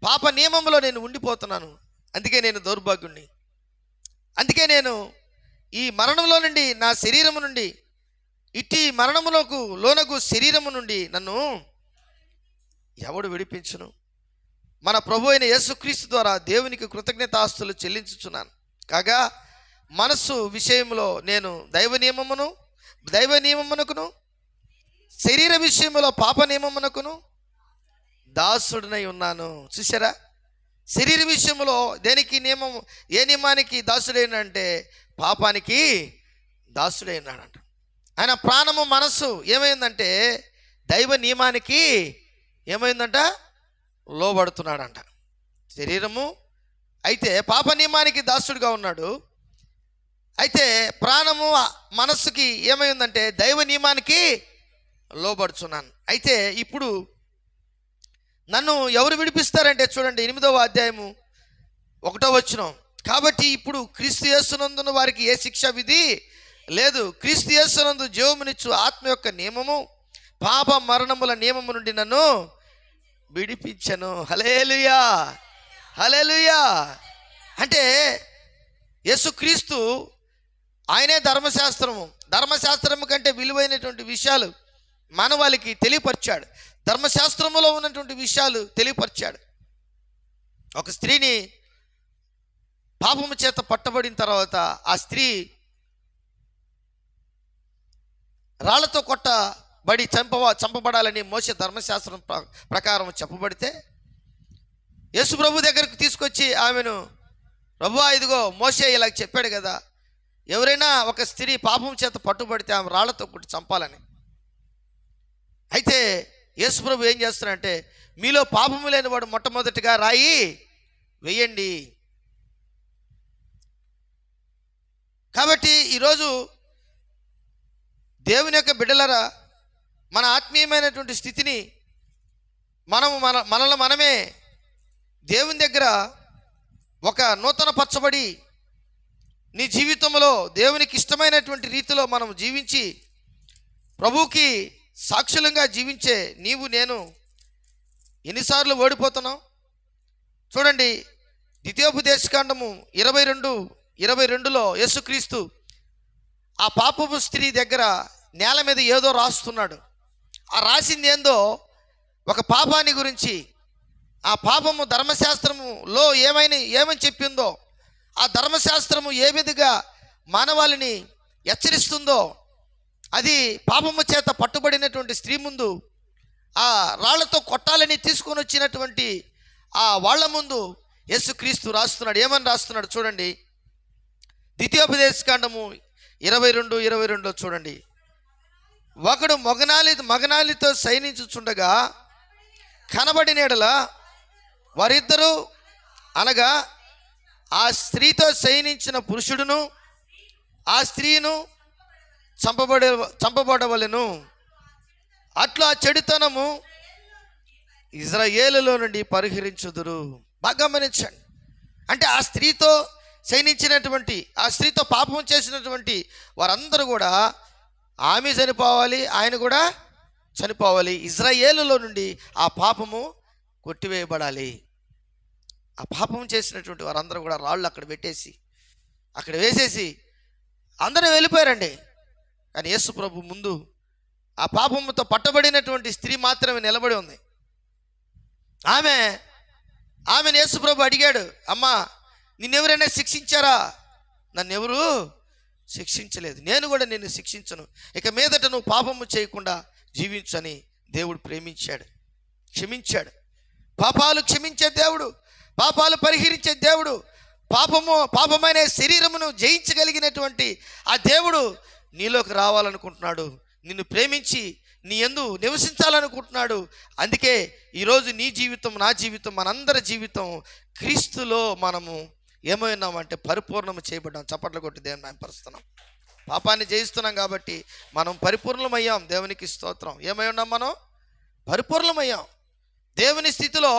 పాప నియమంలో నేను ఉండిపోతున్నాను. అందుకే నేను దౌర్భాగ్యుణ్ణి. అందుకే నేను ఈ మరణంలో నుండి, నా శరీరము నుండి, ఇట్టి మరణములకు లోనగు శరీరము నుండి నన్ను ఎవడు విడిపించును? మన ప్రభు అయిన యేసుక్రీస్తు ద్వారా దేవునికి కృతజ్ఞతాస్తులు చెల్లించుచున్నాను. కాగా మనస్సు విషయంలో నేను దైవ నియమమునకును శరీర విషయంలో పాప నియమమునకును దాసుడినై ఉన్నాను. చూసారా? శరీర విషయంలో దేనికి నియమం, ఏ నియమానికి దాసుడైనంటే పాపానికి దాసుడైనాడంట. ఆయన ప్రాణము మనస్సు ఏమైందంటే దైవ నియమానికి ఏమైందంట? లోబడుతున్నాడంట. శరీరము అయితే పాప నియమానికి దాసుడిగా ఉన్నాడు. అయితే ప్రాణము మనస్సుకి ఏమైందంటే దైవ నియమానికి లోబడుచున్నాను. అయితే ఇప్పుడు నన్ను ఎవరు విడిపిస్తారంటే చూడండి, 8వ అధ్యాయము 1వ వచనం, కాబట్టి ఇప్పుడు క్రీస్తు యేసునందున్న వారికి ఏ శిక్ష విధి లేదు, క్రీస్తు యేసునందు జీవమునిచ్చు ఆత్మ యొక్క నియమము పాప మరణముల నియమము నుండి నన్ను విడిపించను. హల్లెలూయా, హల్లెలూయా. అంటే యేసుక్రీస్తు ఆయనే ధర్మశాస్త్రము కంటే విలువైనటువంటి విషయాలు మానవాళికి తెలియపరిచాడు. ధర్మశాస్త్రములో ఉన్నటువంటి విషయాలు తెలియపరిచాడు. ఒక స్త్రీని పాపము చేత పట్టబడిన తర్వాత ఆ స్త్రీ రాళ్లతో కొట్టబడి చంపబడాలని మోషే ధర్మశాస్త్రం ప్రకారం చెప్పబడితే యేసు ప్రభు దగ్గరకు తీసుకొచ్చి ఆమెను, ప్రభువా ఇదిగో మోషే ఇలా చెప్పాడు కదా, ఎవరైనా ఒక స్త్రీ పాపం చేత పట్టుబడితే ఆమె రాళ్లతో కొట్టి చంపాలని. అయితే యేసు ప్రభు ఏం చేస్తున్నారంటే, మీలో పాపము లేని వాడు మొట్టమొదటిగా రాయి వేయండి. కాబట్టి ఈరోజు దేవుని యొక్క బిడ్డలరా, మన ఆత్మీయమైనటువంటి స్థితిని మనల్ని మనమే దేవుని దగ్గర ఒక నూతన పరచబడి నీ జీవితంలో దేవునికి ఇష్టమైనటువంటి రీతిలో మనం జీవించి ప్రభువుకి సాక్షులంగా జీవించే నీవు నేను ఎన్నిసార్లు ఓడిపోతున్నావు? చూడండి, ద్వితీయోపదేశకాండము 22:22లో యేసుక్రీస్తు ఆ పాపపు స్త్రీ దగ్గర నేల మీద ఏదో రాస్తున్నాడు. ఆ రాసింది ఏందో ఒక పాపాన్ని గురించి, ఆ పాపము ధర్మశాస్త్రములో ఏమని చెప్పిందో, ఆ ధర్మశాస్త్రము ఏ విధంగా మానవాళిని హెచ్చరిస్తుందో, అది పాపము చేత పట్టుబడినటువంటి స్త్రీ ముందు ఆ రాళ్లతో కొట్టాలని తీసుకొని వచ్చినటువంటి ఆ వాళ్ళ ముందు యేసుక్రీస్తు రాస్తున్నాడు. ఏమని రాస్తున్నాడు చూడండి, ద్వితీయోపదేశకాండము 22:22లో చూడండి. ఒకడు మగనాలితో సైనించుచుండగా కనబడిన యెడల వారిద్దరూ అనగా ఆ స్త్రీతో సైనించిన పురుషుడును ఆ స్త్రీను చంపబడవలెను. అట్లా చెడుతనము ఇజ్రాయేలులో నుండి పరిహరించుదురు. బాగా గమనించండి. అంటే ఆ స్త్రీతో సైనించినటువంటి, ఆ స్త్రీతో పాపం చేసినటువంటి వారందరూ కూడా ఆమె చనిపోవాలి, ఆయన కూడా చనిపోవాలి. ఇజ్రాయేలులో నుండి ఆ పాపము కొట్టివేయబడాలి. ఆ పాపం చేసినటువంటి వారందరూ కూడా రాళ్ళు అక్కడ వేసేసి అందరూ వెళ్ళిపోయారండి. కానీ యేసు ప్రభు ముందు ఆ పాపముతో పట్టబడినటువంటి స్త్రీ మాత్రమే నిలబడి ఉంది. ఆమెను యేసు ప్రభు అడిగాడు, అమ్మా నిన్నెవరైనా శిక్షించారా నన్ను ఎవరు శిక్షించలేదు, నేను కూడా నిన్ను శిక్షించను, ఇక మీదట నువ్వు పాపము చేయకుండా జీవించని దేవుడు ప్రేమించాడు, క్షమించాడు. పాపాలు క్షమించే దేవుడు, పాపాలు పరిహరించే దేవుడు, పాపమైన శరీరమును జయించగలిగినటువంటి ఆ దేవుడు నీలోకి రావాలనుకుంటున్నాడు, నిన్ను ప్రేమించి నీ యందు నివసించాలనుకుంటున్నాడు. అందుకే ఈరోజు నీ జీవితం, నా జీవితం, మనందరి జీవితం క్రీస్తులో మనము ఏమై ఉన్నామంటే పరిపూర్ణము చేయబడ్డాం. చప్పట్లు కొట్టి దేవుని మహిమపరుస్తున్నాం. పాపాన్ని జయిస్తున్నాం కాబట్టి మనం పరిపూర్ణమయ్యాం. దేవునికి స్తోత్రం. ఏమై ఉన్నాం? మనం పరిపూర్ణమయ్యాం. దేవుని స్థితిలో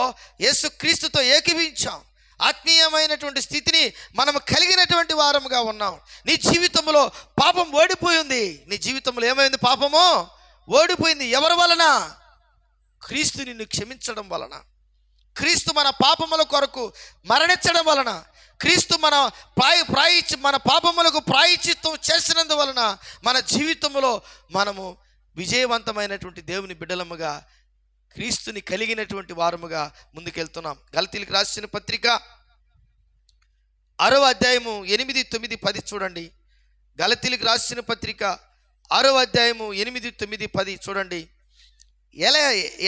యేసు క్రీస్తుతో ఏకీభవించాం. ఆత్మీయమైనటువంటి స్థితిని మనం కలిగినటువంటి వారముగా ఉన్నాం. నీ జీవితంలో పాపం ఓడిపోయింది. నీ జీవితంలో ఏమైంది? పాపము ఓడిపోయింది. ఎవరి వలన? క్రీస్తు నిన్ను క్షమించడం వలన, క్రీస్తు మన పాపముల కొరకు మరణించడం వలన, క్రీస్తు మన మన పాపములకు ప్రాయశ్చిత్తం చేసినందువలన మన జీవితంలో మనము విజయవంతమైనటువంటి దేవుని బిడ్డలముగా, క్రీస్తుని కలిగినటువంటి వారముగా ముందుకెళ్తున్నాం. గలతీయులకు రాసిన పత్రిక 6వ అధ్యాయము 8, 9, 10 చూడండి. గలతీయులకు రాసిన పత్రిక 6వ అధ్యాయము 8, 9, 10 చూడండి.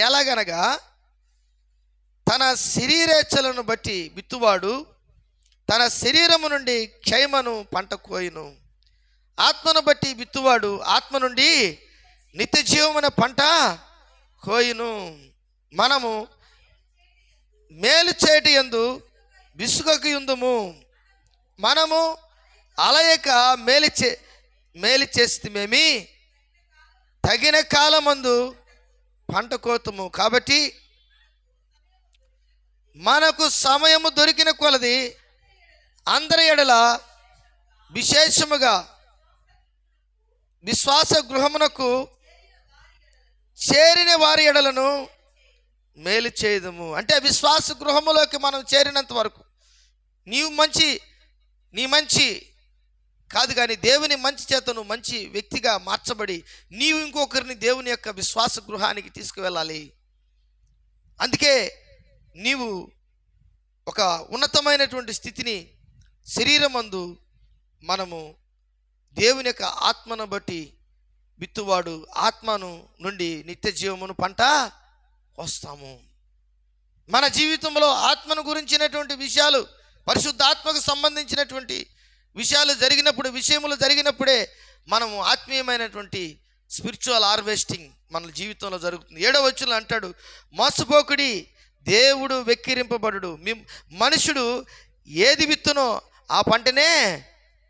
ఎలాగనగా తన శరీరేచ్ఛలను బట్టి విత్తువాడు తన శరీరము నుండి క్షయమను పంట కోయును, ఆత్మను బట్టి విత్తువాడు ఆత్మ నుండి నిత్య జీవమైన పంట కోయును. మనము మేలు చేయటి యందు విసుగకు యుందుము, మనము అలయక మేలు చేస్తేమేమి తగిన కాలమందు పంట కోతము. కాబట్టి మనకు సమయము దొరికిన కొలది అందరి ఎడల విశేషముగా విశ్వాస గృహమునకు చేరిన వారి ఎడలను మేలు చేయదము. అంటే విశ్వాస గృహములోకి మనం చేరినంత వరకు నీ మంచి కాదు, కానీ దేవుని మంచి చేత నువ్వు మంచి వ్యక్తిగా మార్చబడి నీవు ఇంకొకరిని దేవుని యొక్క విశ్వాస గృహానికి తీసుకువెళ్ళాలి. అందుకే నీవు ఒక ఉన్నతమైనటువంటి స్థితిని శరీరమందు మనము దేవుని యొక్క ఆత్మను బట్టి విత్తువాడు ఆత్మను నుండి నిత్య జీవమును పంట వస్తాము. మన జీవితంలో ఆత్మను గురించినటువంటి విషయాలు, పరిశుద్ధ ఆత్మకు సంబంధించినటువంటి విషయములు జరిగినప్పుడే మనము ఆత్మీయమైనటువంటి స్పిరిచువల్ హార్వెస్టింగ్ మన జీవితంలో జరుగుతుంది. 7వ వచనంలో అంటాడు, మోసపోకుడి, దేవుడు వెక్కిరింపబడుడు. మనుషుడు ఏది విత్తునో ఆ పంటనే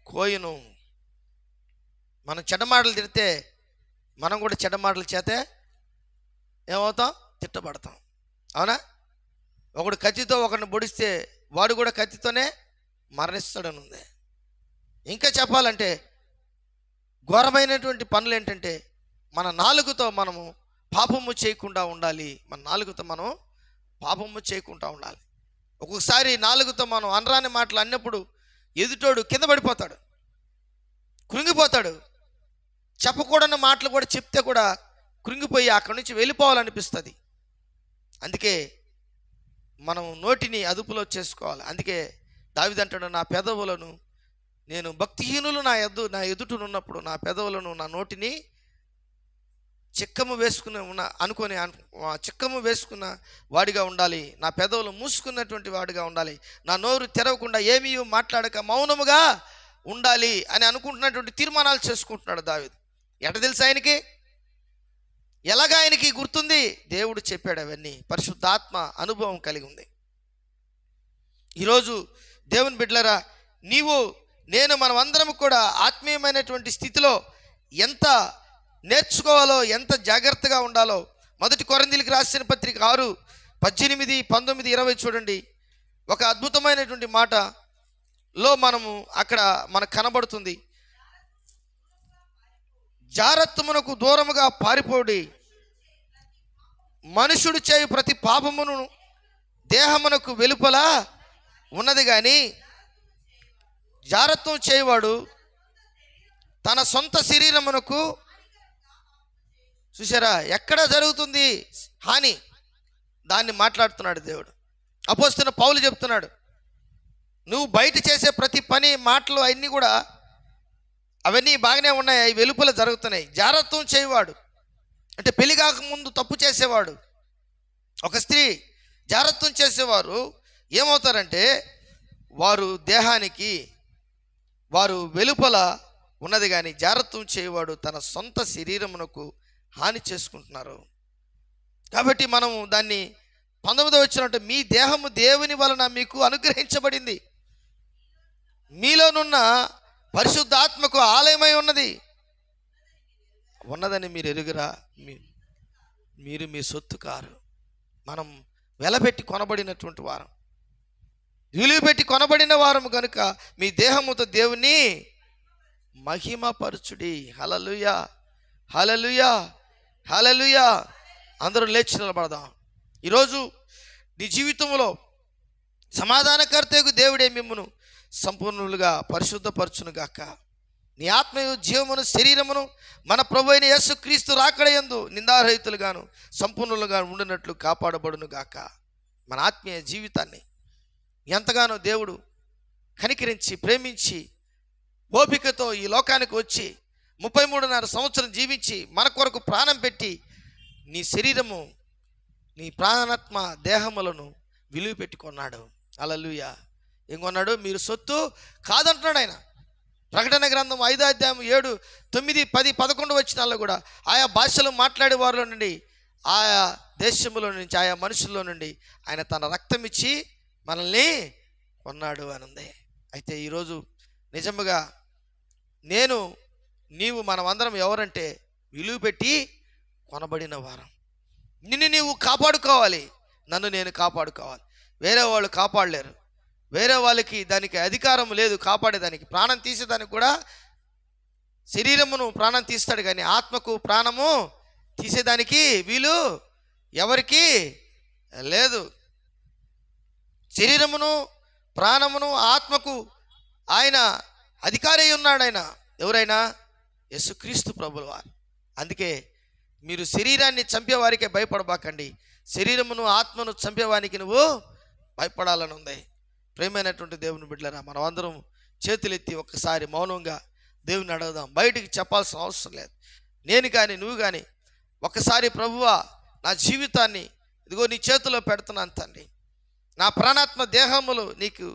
కోయును. మనం చెడ్డమాటలు తిడితే మనం కూడా చెడ్డమాటలు చేతే ఏమవుతాం? తిట్టబడతాం. అవునా? ఒకడు కత్తితో ఒకరిని పొడిస్తే వాడు కూడా కత్తితోనే మరణిస్తాడని ఉంది. ఇంకా చెప్పాలంటే ఘోరమైనటువంటి పనులు ఏంటంటే మన నాలుగుతో మనము పాపము చేయకుండా ఉండాలి. మన నాలుగుతో మనం పాపము చేయకుండా ఉండాలి. ఒక్కొక్కసారి నాలుగుతో మనం అనరాని మాటలు అన్నప్పుడు ఎదుటోడు కింద పడిపోతాడు, కృంగిపోతాడు. చెప్పకూడని మాటలు కూడా చెప్తే కూడా కృంగిపోయి అక్కడి నుంచి వెళ్ళిపోవాలనిపిస్తుంది. అందుకే మనం నోటిని అదుపులో చేసుకోవాలి. అందుకే దావీదు అంటాడు, నా పెదవులను నేను భక్తిహీనులు నా ఎదుటనున్నప్పుడు నా పెదవులను, నా నోటిని చిక్కము వేసుకున్న వాడిగా ఉండాలి, నా పెదవులు మూసుకున్నటువంటి వాడిగా ఉండాలి, నా నోరు తెరవకుండా ఏమీ మాట్లాడక మౌనముగా ఉండాలి అని అనుకుంటున్నటువంటి తీర్మానాలు చేసుకుంటున్నాడు దావీదు. ఎట తెలుసు ఆయనకి? ఎలాగా ఆయనకి గుర్తుంది? దేవుడు చెప్పాడు అవన్నీ. పరిశుద్ధాత్మ అనుభవం కలిగి ఉంది. ఈరోజు దేవుని బిడ్డలారా, నేను మనమందరం కూడా ఆత్మీయమైనటువంటి స్థితిలో ఎంత నేర్చుకోవాలో, ఎంత జాగ్రత్తగా ఉండాలో 1 కొరింథీయులకు రాసిన పత్రిక 6, 18, 19, 20 చూడండి. ఒక అద్భుతమైనటువంటి మాటలో అక్కడ మనకు కనబడుతుంది. జారత్వమునకు దూరముగా పారిపోడి, మనుషుడు చేయు ప్రతి పాపమును దేహమునకు వెలుపల ఉన్నది కానీ జారత్వం చేయవాడు తన సొంత శరీరమునకు, చూసారా ఎక్కడ జరుగుతుంది హాని, దాన్ని మాట్లాడుతున్నాడు దేవుడు. అపోస్తలుడైన పౌలు చెప్తున్నాడు, నువ్వు బయట చేసే ప్రతి పని, మాటలు అన్నీ కూడా అవన్నీ బాగానే ఉన్నాయి, అవి వెలుపల జరుగుతున్నాయి. జారత్వం చేయవాడు అంటే పెళ్లి కాకముందు తప్పు చేసేవాడు, ఒక స్త్రీ జారత్వం చేసేవారు ఏమవుతారంటే వారు దేహానికి వారు వెలుపల ఉన్నది కానీ జారత్వం చేయవాడు తన సొంత శరీరమునకు హాని చేసుకుంటున్నారు. కాబట్టి మనం దాన్ని 19వ వచనం, మీ దేహము దేవుని వలన మీకు అనుగ్రహించబడింది, మీలోనున్న పరిశుద్ధాత్మకు ఆలయమై ఉన్నదని మీరు ఎరుగురా, మీరు మీ సొత్తు కారు. మనం వెలబెట్టి కొనబడినటువంటి వారం, విలువ పెట్టి కొనబడిన వారము కనుక మీ దేహముతో దేవుని మహిమపరచుడి. హల్లెలూయా, హల్లెలూయా, హల్లెలూయా. అందరూ లేచి నిలబడదాం. ఈరోజు నీ జీవితంలో సమాధానకర్తకు దేవుడే మిమ్మును సంపూర్ణులుగా పరిశుద్ధపరచును గాక. నీ ఆత్మయు జీవమును శరీరమును మన ప్రభువైన యేసుక్రీస్తు రాకడయందు నిందారహితులుగాను సంపూర్ణులుగా ఉండినట్లు కాపాడబడును గాక. మన ఆత్మీయ జీవితాన్ని ఎంతగానో దేవుడు కనికరించి ప్రేమించి ఓపికతో ఈ లోకానికి వచ్చి 33.5 సంవత్సరం జీవించి మన కొరకు ప్రాణం పెట్టి నీ శరీరము, నీ ప్రాణాత్మ దేహములను విలువ పెట్టుకున్నాడు. హల్లెలూయా. ఏం కొన్నాడు? మీరు సొత్తు కాదంటున్నాడు ఆయన. ప్రకటన గ్రంథం 5వ అధ్యాయం 7, 9, 10, 11 వచనాల్లో కూడా ఆయా భాషలు మాట్లాడే వారిలో నుండి, ఆయా దేశములో నుంచి, ఆయా మనుషుల్లో నుండి ఆయన తన రక్తం ఇచ్చి మనల్ని కొన్నాడు అని ఉంది. అయితే ఈరోజు నిజముగా నేను, నీవు, మనమందరం ఎవరంటే విలువ పెట్టి కొనబడిన వారం. నిన్ను నీవు కాపాడుకోవాలి, నన్ను నేను కాపాడుకోవాలి. వేరే వాళ్ళు కాపాడలేరు, వేరే వాళ్ళకి దానికి అధికారం లేదు కాపాడేదానికి. ప్రాణం తీసేదానికి కూడా శరీరమును ప్రాణం తీస్తాడు కానీ ఆత్మకు ప్రాణము తీసేదానికి వీలు ఎవరికి లేదు. శరీరమును, ప్రాణమును, ఆత్మకు ఆయన అధికారి ఉన్నాడు. ఆయన ఎవరైనా? యేసుక్రీస్తు ప్రభువు వారు. అందుకే మీరు శరీరాన్ని చంపేవారికే భయపడబాకండి, శరీరమును ఆత్మను చంపేవానికి నువ్వు భయపడాలని ఉంది. ప్రేమైనటువంటి దేవుని బిడ్డలారా, మనం అందరం చేతులెత్తి ఒక్కసారి మౌనంగా దేవుని అడుగుదాం. బయటికి చెప్పాల్సిన అవసరం లేదు. నేను కానీ నువ్వు కానీ ఒక్కసారి, ప్రభువా నా జీవితాన్ని ఇదిగో నీ చేతిలో పెడుతున్నాను తండ్రి. నా ప్రాణాత్మ దేహములు నీకు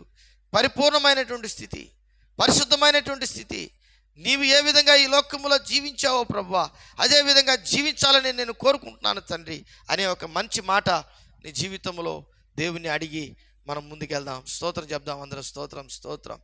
పరిపూర్ణమైనటువంటి స్థితి, పరిశుద్ధమైనటువంటి స్థితి, నీవు ఏ విధంగా ఈ లోకములో జీవించావో ప్రభువా అదేవిధంగా జీవించాలని నేను కోరుకుంటున్నాను తండ్రి అనే ఒక మంచి మాట నీ జీవితంలో దేవుని అడిగి మనం ముందుకెళ్దాం. స్తోత్రం చెప్దాం అందరం. స్తోత్రం, స్తోత్రం.